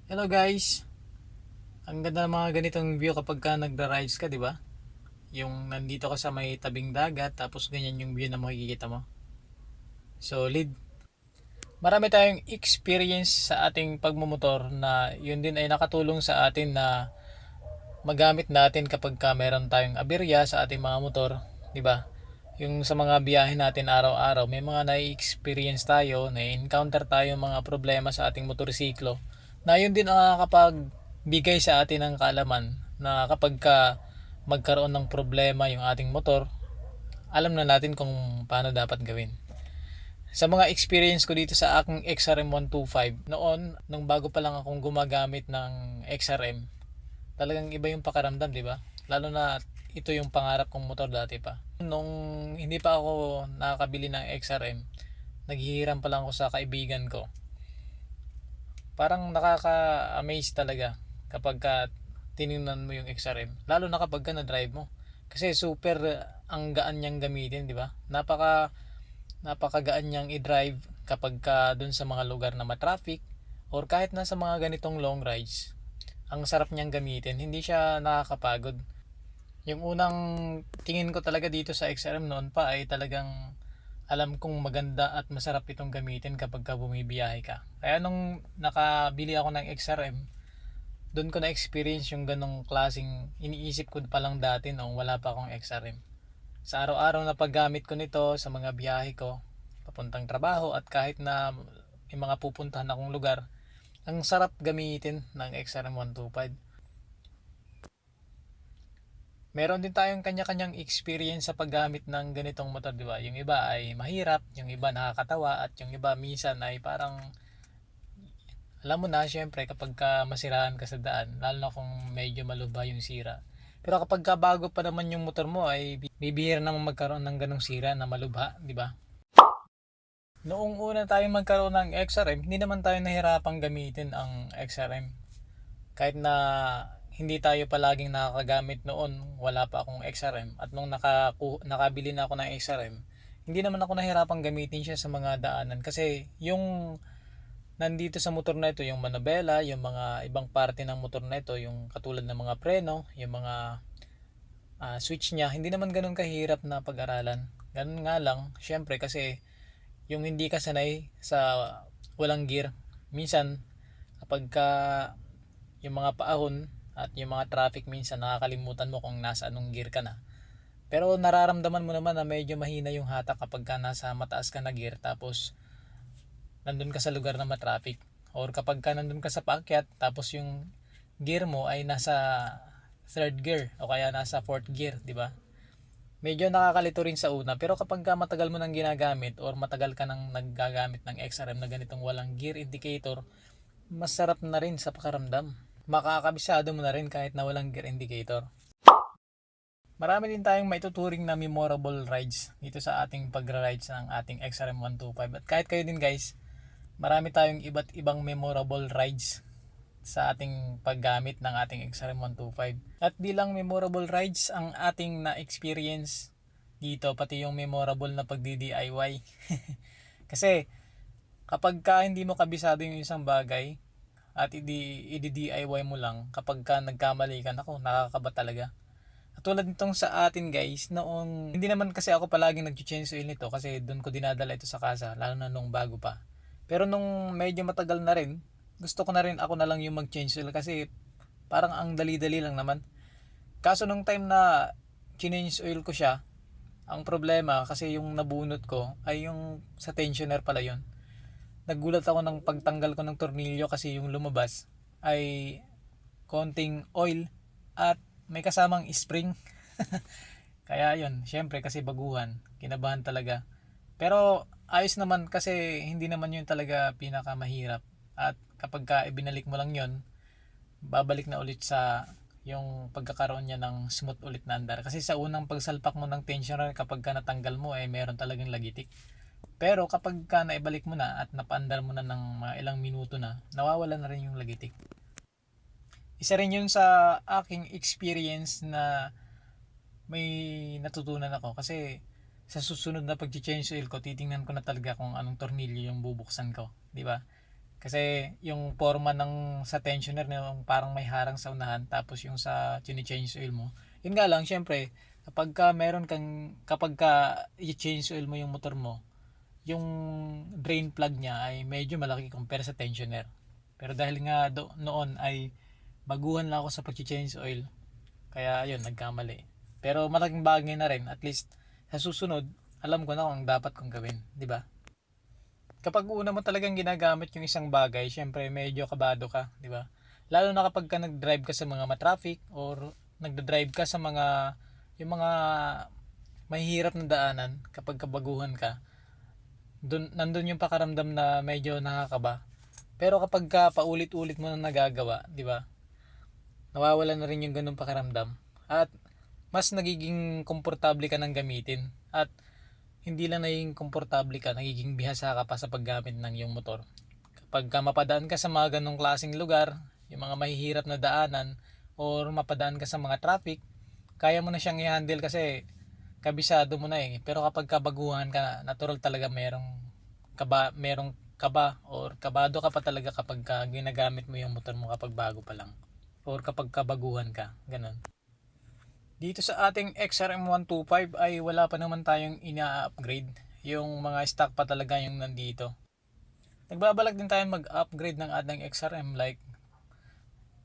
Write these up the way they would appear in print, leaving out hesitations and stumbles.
Hello guys. Ang ganda ng mga ganitong view kapag ka nagra-rides ka, 'di ba? Yung nandito ka sa may tabing dagat tapos ganyan yung view na makikita mo. Solid. Marami tayong experience sa ating pagmumotor na yun din ay nakatulong sa atin na magamit natin kapag ka meron tayong aberya sa ating mga motor, 'di ba? Yung sa mga biyahe natin araw-araw, may mga na-experience tayo, na-encounter tayo mga problema sa ating motorsiklo na yun din ang nakakapagbigay sa atin ng kaalaman na kapag ka magkaroon ng problema yung ating motor, alam na natin kung paano dapat gawin. Sa mga experience ko dito sa aking XRM 125, noon, nung bago pa lang akong gumagamit ng XRM, talagang iba yung pakaramdam, di ba? Lalo na ito yung pangarap kong motor dati pa. Nung hindi pa ako nakakabili ng XRM, naghihiram pa lang ako sa kaibigan ko. Parang nakaka-amaze talaga kapag ka tiningnan mo yung XRM. Lalo na kapag ka na-drive mo. Kasi super ang gaan niyang gamitin, di ba? Napakagaan niyang i-drive kapag ka dun sa mga lugar na matraffic or kahit na sa mga ganitong long rides. Ang sarap niyang gamitin, hindi siya nakakapagod. Yung unang tingin ko talaga dito sa XRM noon pa ay talagang alam kong maganda at masarap itong gamitin kapag ka bumibiyahe ka. Kaya nung nakabili ako ng XRM, doon ko na experience yung ganong klaseng iniisip ko pa lang dati nung wala pa akong XRM. Sa araw-araw na paggamit ko nito sa mga biyahe ko, papuntang trabaho at kahit na may mga pupuntahan akong lugar, ang sarap gamitin ng XRM 125. Meron din tayong kanya-kanyang experience sa paggamit ng ganitong motor, di ba? Yung iba ay mahirap, yung iba nakakatawa, at yung iba minsan ay parang alam mo na, syempre kapag ka masiraan ka sa daan, lalo na kung medyo malubha yung sira. Pero kapag ka bago pa naman yung motor mo ay bibihira naman magkaroon ng ganong sira na malubha, di ba? Noong una tayong magkaroon ng XRM, hindi naman tayo nahirapang gamitin ang XRM. Kahit na hindi tayo palaging nakakagamit noon, wala pa akong XRM. At nung nakabili na ako ng XRM, hindi naman ako nahirapang gamitin siya sa mga daanan. Kasi yung nandito sa motor na ito, yung manabela, yung mga ibang parte ng motor na ito, yung katulad ng mga preno, yung mga switch niya, hindi naman ganun kahirap na pag-aralan. Ganun nga lang, syempre kasi yung hindi ka sanay sa walang gear, minsan kapag ka yung mga paahon at yung mga traffic, minsan nakakalimutan mo kung nasa anong gear ka na. Pero nararamdaman mo naman na medyo mahina yung hatak kapag ka nasa mataas ka na gear tapos nandun ka sa lugar na matraffic. Or kapag ka nandun ka sa paakyat tapos yung gear mo ay nasa third gear o kaya nasa fourth gear, di ba? Medyo nakakalito rin sa una, pero kapag ka matagal mo nang ginagamit or matagal ka nang naggagamit ng XRM na ganitong walang gear indicator, masarap na rin sa pakaramdam. Makakabisado mo na rin kahit na walang gear indicator. Marami din tayong maituturing na memorable rides dito sa ating pagra-rides ng ating XRM 125. At kahit kayo din guys, marami tayong iba't ibang memorable rides sa ating paggamit ng ating XRM 125. At di lang memorable rides ang ating na-experience dito, pati yung memorable na pagdi-DIY. Kasi kapag ka hindi mo kabisado yung isang bagay at i-DIY mo lang, kapag ka nagkamali ka, nako, nakakaba talaga. Katulad nitong sa atin guys, noong hindi naman kasi ako palaging nag-change oil nito kasi doon ko dinadala ito sa casa, lalo na nung bago pa. Pero nung medyo matagal na rin, gusto ko na rin ako na lang yung mag-change oil kasi parang ang dali-dali lang naman. Kaso nung time na change oil ko siya, ang problema kasi yung nabunot ko ay yung sa tensioner pala yon. Nagulat ako ng pagtanggal ko ng tornilyo kasi yung lumabas ay konting oil at may kasamang spring. Kaya yun, syempre kasi baguhan, kinabahan talaga. Pero ayos naman kasi hindi naman yun talaga pinakamahirap. At kapag ka ibinalik mo lang yun, babalik na ulit sa yung pagkakaroon niya ng smooth ulit na andar. Kasi sa unang pagsalpak mo ng tensioner, kapag ka natanggal mo, meron talagang lagitik. Pero kapag ka naibalik mo na at napaandar mo na ng mga ilang minuto na, nawawala na rin yung lagitik. Isa rin yun sa aking experience na may natutunan ako kasi sa susunod na pag-change oil ko, titingnan ko na talaga kung anong tornilyo yung bubuksan ko, di ba? Kasi yung forma ng sa tensioner na yung parang may harang sa unahan, tapos yung sa chine-change oil mo. Yun nga lang, syempre, kapag ka i-change oil mo yung motor mo, yung drain plug niya ay medyo malaki compare sa tensioner. Pero dahil nga noon ay baguhan lang ako sa pag-change oil, kaya yun, nagkamali. Pero malaking bagay na rin, at least sa susunod, alam ko na kung dapat kong gawin, di ba? Kapag una mo talagang ginagamit yung isang bagay, syempre medyo kabado ka, di ba? Lalo na kapag ka nag-drive ka sa mga matraffic or nagda-drive ka sa mga yung mga mahihirap na daanan kapag kabaguhan ka. Nandun yung pakaramdam na medyo nakakaba. Pero kapag ka paulit-ulit mo na nagagawa, di ba? Nawawala na rin yung ganung pakiramdam. At mas nagiging komportable ka ng gamitin. At hindi lang nagiging komportable ka, nagiging bihasa ka pa sa paggamit ng iyong motor. Kapag ka mapadaan ka sa mga ganong klaseng lugar, yung mga mahihirap na daanan, or mapadaan ka sa mga traffic, kaya mo na siyang i-handle kasi kabisado mo na eh. Pero kapag kabaguhan ka, natural talaga merong kaba or kabado ka pa talaga kapag ka ginagamit mo yung motor mo kapag bago pa lang or kapag kabaguhan ka, ganun. Dito sa ating XRM125 ay wala pa naman tayong ina-upgrade. Yung mga stock pa talaga yung nandito. Nagbabalak din tayo mag-upgrade ng ating XRM, like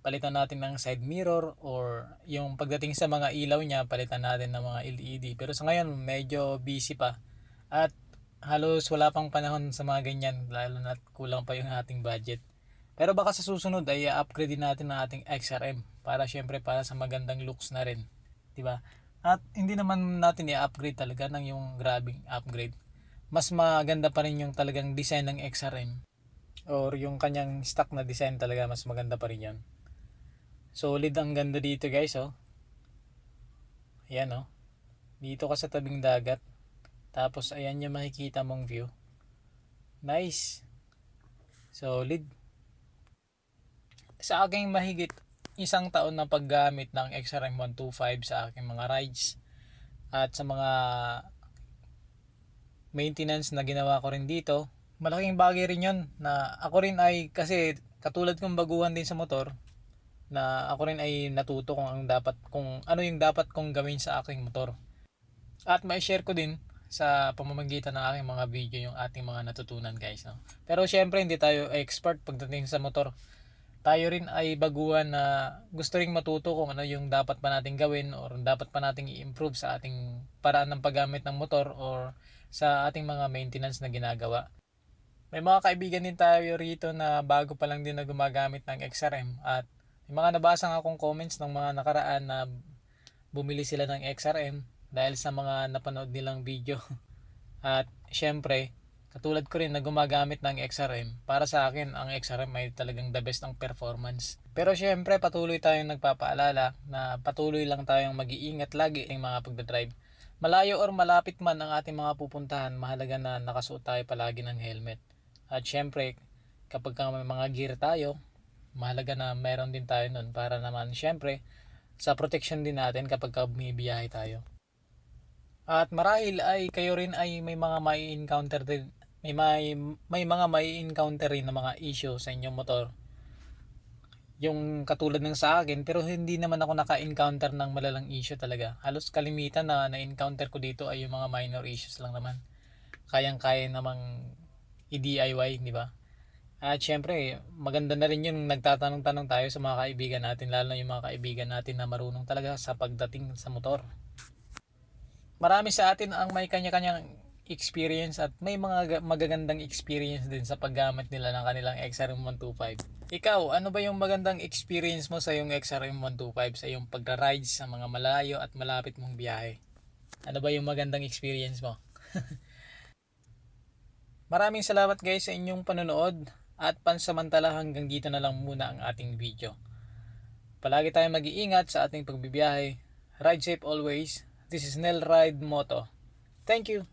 palitan natin ng side mirror or yung pagdating sa mga ilaw niya, palitan natin ng mga LED. Pero sa ngayon medyo busy pa at halos wala pang panahon sa mga ganyan, lalo na kulang pa yung ating budget. Pero baka sa susunod ay upgrade din natin ng ating XRM para syempre para sa magandang looks na rin, 'di ba? At hindi naman natin i-upgrade talaga ng yung grabing upgrade. Mas maganda pa rin yung talagang design ng XRM or yung kanyang stock na design, talaga mas maganda pa rin 'yan. Solid ang ganda dito guys, oh. Ayan, oh. Dito ka sa tabing dagat. Tapos ayan yung makikita mong view. Nice. Solid. Sa aking mahigit isang taon na paggamit ng XRM125 sa aking mga rides at sa mga maintenance na ginawa ko rin dito, malaking bagay rin yun na ako rin ay, kasi katulad kong baguhan din sa motor, na ako rin ay natuto kung ano yung dapat kong gawin sa aking motor. At may share ko din sa pamamagitan ng aking mga video yung ating mga natutunan guys, no? Pero syempre hindi tayo expert pagdating sa motor. Tayo rin ay baguhan na gusto ring matuto kung ano yung dapat pa nating gawin or dapat pa nating i-improve sa ating paraan ng paggamit ng motor or sa ating mga maintenance na ginagawa. May mga kaibigan din tayo rito na bago pa lang din na gumagamit ng XRM at may mga nabasa nga akong comments ng mga nakaraan na bumili sila ng XRM dahil sa mga napanood nilang video. At syempre, katulad ko rin na gumagamit ng XRM, para sa akin ang XRM ay talagang the best ang performance. Pero syempre, patuloy tayong nagpapaalala na patuloy lang tayong mag-iingat lagi ng mga pagdadrive. Malayo or malapit man ang ating mga pupuntahan, mahalaga na nakasuot tayo palagi ng helmet. At syempre, kapag may mga gear tayo, mahalaga na meron din tayo nun para naman syempre sa protection din natin kapag bumibiyahe tayo. At marahil ay kayo rin ay may mga mai-encounter din, may mga mai-encounter rin na mga issue sa inyong motor. Yung katulad ng sa akin, pero hindi naman ako naka-encounter ng malalang issue talaga. Halos kalimitan na na-encounter ko dito ay yung mga minor issues lang naman. Kayang-kaya namang i-DIY, di ba? At syempre, maganda na rin yung nagtatanong-tanong tayo sa mga kaibigan natin, lalo na yung mga kaibigan natin na marunong talaga sa pagdating sa motor. Marami sa atin ang may kanya-kanyang experience at may mga magagandang experience din sa paggamit nila ng kanilang XRM125. Ikaw, ano ba yung magandang experience mo sa yung XRM125 sa yung pagra-ride sa mga malayo at malapit mong biyahe? Ano ba yung magandang experience mo? Maraming salamat guys sa inyong panonood at pansamantala hanggang dito na lang muna ang ating video. Palagi tayong mag-iingat sa ating pagbibiyahe. Ride safe always. This is Nel Ride Moto. Thank you.